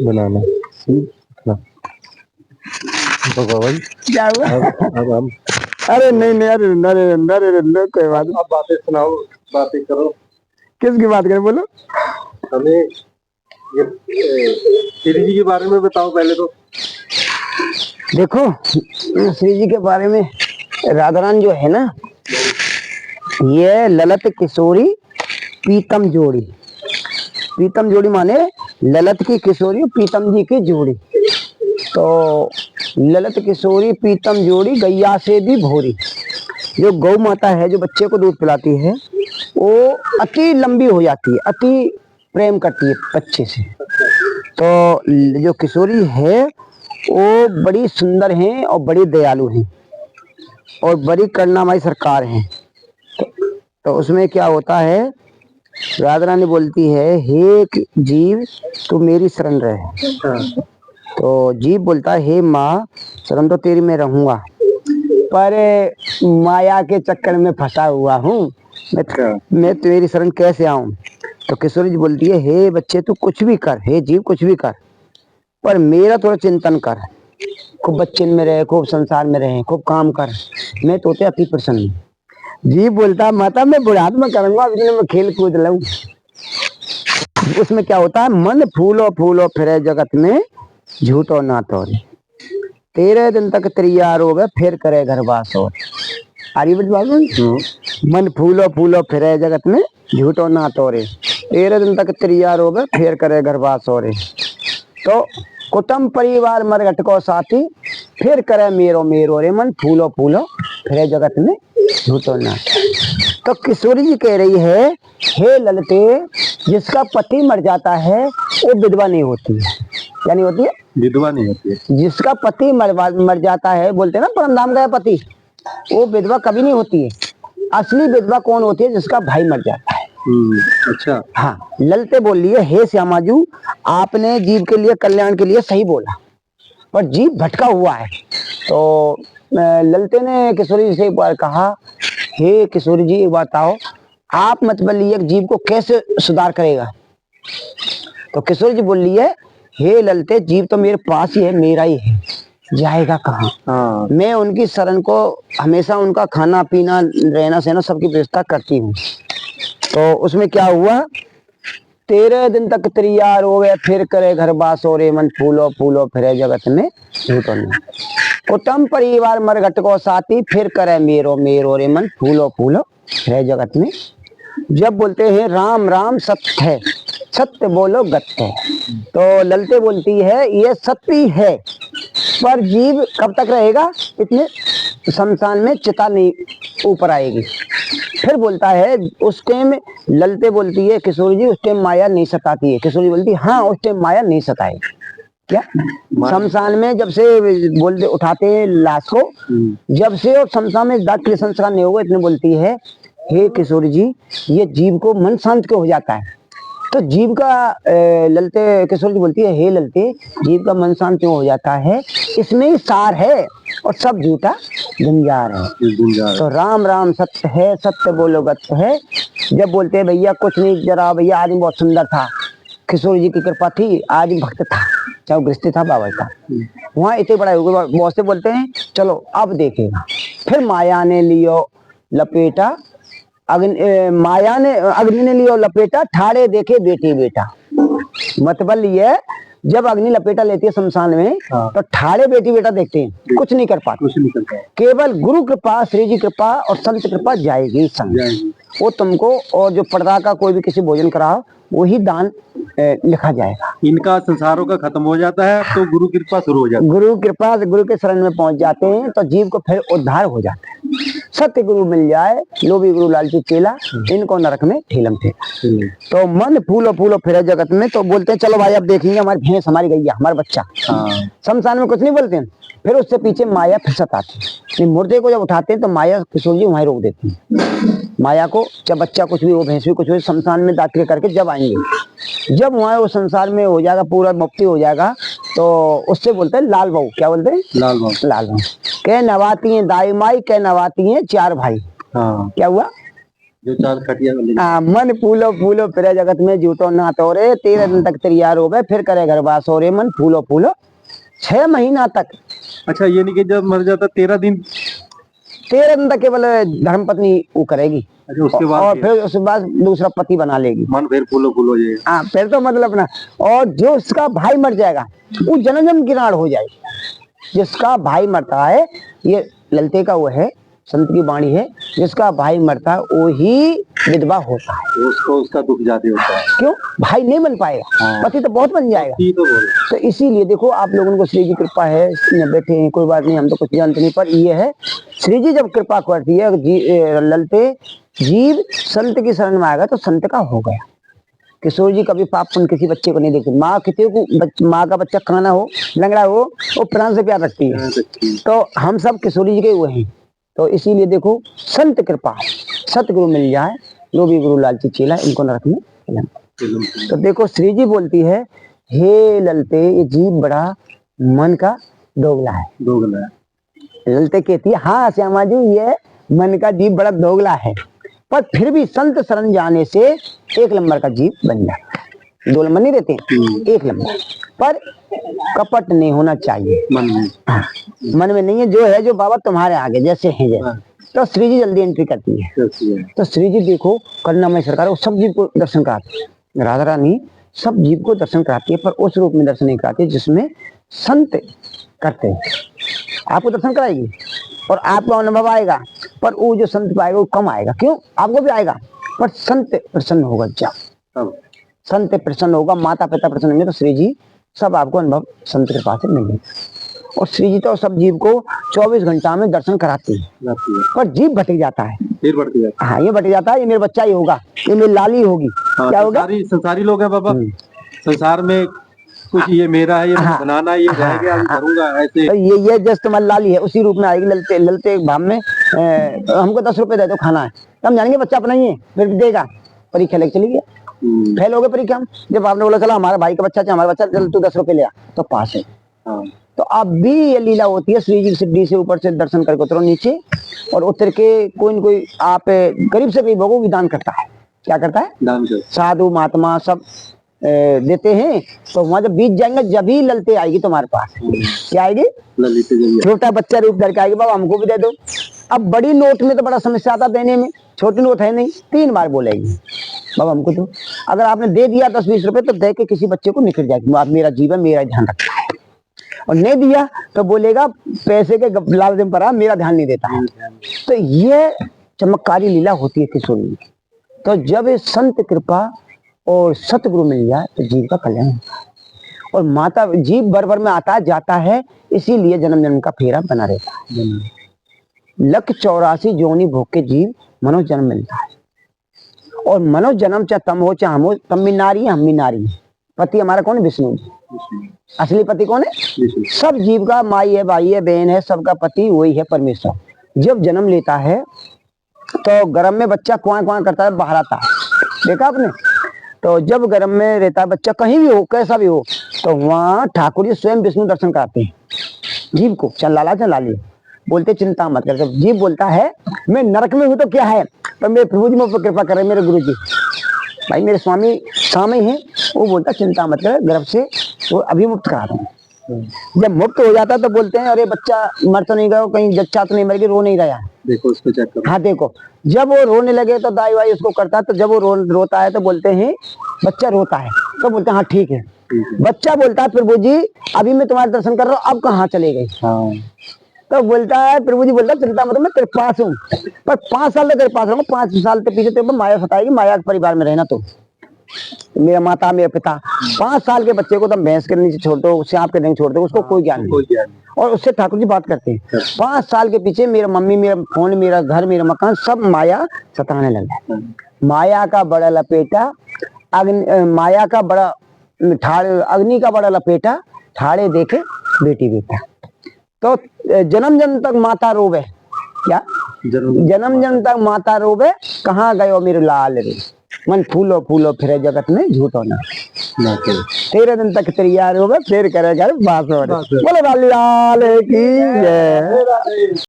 बनाना भाई क्या हुआ? अब हम अरे नहीं नहीं, अरे नरे नरे नरे, कोई बात नहीं। अब बातें सुनाओ, बातें करो। किसकी बात करें, बोलो। हमें ये श्री जी के बारे में बताओ पहले तो। देखो, श्री जी के बारे में, राधा रानी जो है ना, ये ललित किशोरी पीतम जोड़ी। पीतम जोड़ी माने ललित की किशोरी, पीतम जी की जोड़ी। तो ललित किशोरी पीतम जोड़ी गैया से भी भोरी। जो गौ माता है, जो बच्चे को दूध पिलाती है, वो अति लंबी हो जाती है, अति प्रेम करती है बच्चे से। तो जो किशोरी है वो बड़ी सुंदर हैं और बड़ी दयालु हैं और बड़ी करुणामयी सरकार हैं। तो उसमें क्या होता है, राधा रानी बोलती है, हे जीव तू मेरी शरण रहे। तो जीव बोलता है, हे माँ शरण तो तेरी मैं रहूंगा, पर माया के चक्कर में फंसा हुआ हूँ, मैं तेरी शरण कैसे आऊं। तो किशोरी जी बोलती है, हे बच्चे तू कुछ भी कर, हे जीव कुछ भी कर, पर मेरा थोड़ा चिंतन कर। खूब बच्चे में रहे, खूब संसार में रहे, खूब काम कर, मैं तोते अति प्रसन्न हूं। जीव बोलता, माता मैं बुढ़ात में करूंगा, इसलिए मैं खेल कूद लूं। उसमें क्या होता है, मन फूलो फूलो फिरे जगत में झूठो ना तोरे, 13 दिन तक तैयार हो गए फिर करे घर बास और। आरी मन फूलो फूलो फिरे जगत में झूठो ना तोरे, 13 दिन तक तैयार हो गए फिर करे घर बास और। तो कुटुंब परिवार मरघट को साथी, फिर करे मेरो मेरो रे, मन फूलो फूलो फिरे जगत में झूठो ना। तो किशोरी जी कह रही है, हे ललते, जिसका पति मर जाता है वो विधवा नहीं होती है। क्या नहीं होती है? विधवा नहीं होती है। जिसका पति मर जाता है, बोलते हैं ना परमधाम गया पति, वो विधवा कभी नहीं होती है। असली विधवा कौन होती है? जिसका भाई मर जाता है। अच्छा। हाँ, ललते बोल लिए, हे श्यामाजू आपने जीव के लिए, कल्याण के लिए सही बोला, पर जीव भटका हुआ है। तो ललते ने किशोरी जी से एक बार कहा, हे किशोरी जी एक बात बताओ, आप मत बोलिए जीव को कैसे सुधार करेगा। तो किशोरी जी बोल रही है, हे ललते, जीव तो मेरे पास ही है, मेरा ही है, जाएगा कहाँ? हाँ। मैं उनकी शरण को हमेशा, उनका खाना पीना रहना सहना सबकी व्यवस्था करती हूँ। तो उसमें क्या हुआ, 13 दिन तक तैयार हो गए फिर करे घर बास और, मन फूलो फूलो फिरे जगत में झूठो ना। कुटुंब परिवार मरघट को साथी, फिर करे मेरो मेरो रे, मन फूलो फूलो फिरे जगत में। जब बोलते हैं राम राम सत्य है, सत्य बोलो गत्य है। तो ललते बोलती है, ये सत्य है, पर जीव कब तक रहेगा? इतने शमशान में चिता नहीं ऊपर आएगी। फिर बोलता है, उस टाइम ललते बोलती है, किशोरी जी उस टाइम माया नहीं सताती है। किशोरी बोलती है, हाँ उस टाइम माया नहीं सताएगी। क्या? शमशान में जब से बोलते उठाते हैं लाश को, जब से और शमशान में दांत के संस्कार नहीं होगा, इतने बोलती है, हे किशोरी जी ये जीव को मन शांत क्यों हो जाता है? तो जीव का ललते किशोर जी बोलती है, हे ललते, जीव का मन शांत क्यों हो जाता है? इसमें ही सार है और सब झूठा गुंजार है। तो राम राम सत्य है, सत्य बोलो गत्य है। जब बोलते हैं भैया कुछ नहीं, जरा भैया आदमी बहुत सुंदर था, किशोर जी की कृपा थी, आज भक्त था, चाहे गृहस्थी था, बाबा था, वहाँ इतने बड़ा हो गया। बहुत से बोलते हैं चलो अब देखेगा। फिर माया ने लियो लपेटा, माया ने अग्नि ने लियो लपेटा, ठाड़े देखे बेटी बेटा। मतलब ये, जब अग्नि लपेटा लेती है शमशान में, तो ठाड़े बेटी बेटा देखते हैं, कुछ नहीं कर पाते। केवल गुरु कृपा, श्री जी कृपा और संत कृपा जाएगी संग। वो तुमको, और जो पर्दा का कोई भी किसी भोजन कराओ वही दान लिखा जाएगा। इनका संसारों का खत्म हो जाता है तो गुरु कृपा शुरू हो जाती है। गुरु कृपा से गुरु के शरण में पहुंच जाते हैं तो जीव को फिर उद्धार हो जाता है। सत्य गुरु मिल जाए, लोभी गुरु लालची चेला, इनको नरक में ठेलम ठेला। तो मन फूलो फूलो फिरे जगत में। तो बोलते हैं चलो भाई अब देखेंगे हमारी भैंस, हमारी गैया, हमारा बच्चा। शमशान में कुछ नहीं बोलते हैं। फिर उससे पीछे माया फिर सताती है। मुर्दे को जब उठाते हैं तो माया किशोर जी वहीं रोक देती है। माया को, जब बच्चा कुछ भी हो, भैंस भी कुछ हो, शमशान में दाखिल करके जब आएंगे, जब वहाँ वो संसार में हो जाएगा, पूरा मुक्ति हो जाएगा, तो उससे बोलते हैं लाल बहू। क्या बोलते हैं? लाल बहू। लाल बहू। कह नवाती है दाई माई, कह नवाती है चार भाई। हाँ। क्या हुआ? जो चार खटिया वाली। मन फूलो फूलो फिरे जगत में जूटो ना तोरे, 13 दिन तक तैयार हो गए फिर करे घर बास हो रे, मन फूलो फूलो 6 महीना तक। अच्छा, ये नहीं कि जब मर जाता 13 दिन? 13 दिन तक केवल धर्मपत्नी वो करेगी। अच्छा, उसके बाद और फिर उसके बाद दूसरा पति बना लेगी। मन फिर फूलो फूलो ये। हाँ, फिर तो मतलब ना। और जो उसका भाई मर जाएगा वो जन्म जन्म की राड़ हो जाएगी। जिसका भाई मरता है, ये ललते का वो है, संत की वाणी है, जिसका भाई मरता है वो ही विधवा होता है। तो उसको उसका दुख ज्यादा होता है। क्यों? भाई नहीं बन पाएगा। हाँ। पति तो बहुत बन जाएगा। तो इसीलिए देखो, आप लोगों को श्री जी कृपा है, बैठे हैं, कोई बात नहीं, हम तो कुछ जानते नहीं, पर ये है श्री जी जब कृपा करती है, ललते जीव संत की शरण में आएगा तो संत का हो गया। किशोर जी कभी पाप पुण्य किसी बच्चे को नहीं देखते। माँ कितने को माँ का बच्चा खाना हो, लंगड़ा हो, वो प्राण से प्यार रखती है। तो हम सब किशोरी जी के हुए हैं। तो इसीलिए देखो, संत कृपा, सतगुरु मिल जाए, जो भी गुरु लालची चेला, इनको नरक में खिलाना। तो देखो श्री जी बोलती है, हे ललते, ये जीव बड़ा मन का दोगला है। दोगला है। ललते कहती है, हाँ श्यामा जी, ये मन का जीव बड़ा दोगला है, पर फिर भी संत शरण जाने से 1 नंबर का जीव बन जाए। 2 नंबर नहीं रहते, 1 नंबर। पर कपट नहीं होना चाहिए मन में। हाँ, मन में नहीं है, जो है जो बाबा तुम्हारे आगे जैसे हैं जैसे। तो श्री जी जल्दी एंट्री करती है। तो श्री जी देखो, करुणामय सरकार वो सब जीव को दर्शन कराती है। राधा रानी सब जीव को दर्शन कराती है, पर उस रूप में दर्शन नहीं कराती जिसमें संत करते हैं। आपको दर्शन कराएगी और आपको अनुभव आएगा, पर वो जो संत पाएगा वो कम आएगा। क्यों? आपको भी आएगा, पर संत प्रसन्न होगा। जब संत प्रसन्न होगा, माता पिता प्रसन्न होंगे, तो श्री जी सब आपको अनुभव संत कृपा से मिलेगा। और श्री जी तो सब जीव को 24 घंटा में दर्शन कराती है, पर जीव भटक जाता है। फिर भटक जाता है। हाँ, ये भटक जाता है, ये मेरा बच्चा ही होगा, ये मेरी लाली होगी। हाँ, क्या होगा? संसारी लोग हैं बाबा। संसार में कुछ ये मेरा है, ये बनाना, ये रह गया, करूंगा ऐसे। तो ये जस्ट तुम्हारी लाली है, उसी रूप में आएगी। ललते ललते भाव में हमको 10 रुपए दे दो, खाना है, तब जानेंगे बच्चा अपना ही है, फिर देगा। परीक्षा लेके चली गया, फेल हो गए परीक्षा में। जब आपने बोला चला हमारा भाई का बच्चा, हमारा बच्चा, चल तू 10 रुपए ले आ, तो पास है। तो अब भी ये लीला होती है, श्री जी सीढ़ी से ऊपर से दर्शन करके उतरो नीचे, और उतर के कोई न कोई आप गरीब से गरीब को भी दान करता है। क्या करता है? दान करता। साधु महात्मा सब देते हैं। तो वहां जब बीत जाएंगे, जब ही ललते आएगी तुम्हारे पास। क्या आएगी? छोटा बच्चा रूप धर के आएगी, बाबा हमको भी दे दो। अब बड़ी नोट में तो बड़ा समस्या आता देने में, छोटी नोट है नहीं, 3 बार बोलेगी बाबा हमको दो। अगर आपने दे दिया 10-20 रुपए, तो दे के किसी बच्चे को निकल जाएगी, आप मेरा जीवन मेरा ध्यान रखता है। और नहीं दिया तो बोलेगा पैसे के लालच में पड़ा, मेरा ध्यान नहीं देता है। तो ये चमत्कारी लीला होती है किशोर में। तो जब ये संत कृपा और सतगुरु मिल जाए तो जीव का कल्याण होता है। और माता जीव भर भर में आता जाता है, इसीलिए जन्म जन्म का फेरा बना रहता है। 184 जोनी भोग के जीव मनो जन्म मिलता है। और मनो जन्म चाहे तम हो चाहे हम हो, तम भी नारी है, हम भी नारी है। पति हमारा कौन है? विष्णु जी। असली पति कौन है? सब जीव का माई है, भाई है, बहन है, सबका पति वही है, परमेश्वर। जब जन्म लेता है तो गर्भ में बच्चा क्वां क्वां करता है, बाहर आता है, देखा आपने? तो जब गर्भ में रहता है बच्चा, कहीं भी हो, कैसा भी हो, तो वहाँ ठाकुर जी स्वयं विष्णु दर्शन कराते हैं जीव को। चल लाला चल लाली, बोलते चिंता मत कर। जब जीव बोलता है मैं नरक में हूँ तो क्या है, तो मेरे प्रभु जी मुझ पर कृपा कर रहे, मेरे गुरु जी, भाई मेरे स्वामी सामने हैं, वो बोलता चिंता मत कर, गर्भ से वो अभी मुक्त करा रहे हैं। जब मुक्त हो जाता तो बोलते हैं अरे बच्चा मर तो नहीं गया, कहीं जच्चा तो नहीं मर गया, रो नहीं रहा, देखो उसको चेक करो। हाँ देखो, जब वो रोने लगे तो दाई वाई उसको करता है, तो जब वो रोता है तो बोलते हैं बच्चा रोता है, तो बोलते हैं हाँ ठीक है। बच्चा बोलता है प्रभु जी अभी मैं तुम्हारे दर्शन कर रहा हूँ, अब कहाँ चले गए? तो बोलता है प्रभु जी, बोलता चिंता मत, मैं तेरे पास हूँ, पर 5 साल तक तेरे पास रहूंगा, 5 साल के पीछे तेरे को माया सताएगी, माया के परिवार में रहना। तो मेरा माता मेरा पिता, 5 साल के बच्चे को तुम भैंस के नीचे छोड़ दो, सांप के नीचे छोड़ दो, उसको कोई ज्ञान नहीं। और उससे ठाकुर जी बात करते हैं, 5 साल के पीछे मेरा मम्मी, मेरा फोन, मेरा घर, मेरा मकान, सब माया सताने लगा। माया का बड़ा लपेटा माया का बड़ा ठाड़े, अग्नि का बड़ा लपेटा, ठाड़े देखे बेटी बेटा। तो जन्म जन्म तक माता रोवे, क्या जन्म जन्म तक माता रोवे, कहाँ गयो मेरे लाल रे, मन फूलो फूलो फिरे जगत में झूठो ना। 13 दिन तक तैयार होगा, फिर करे घर बास। बोलो लाल की जय।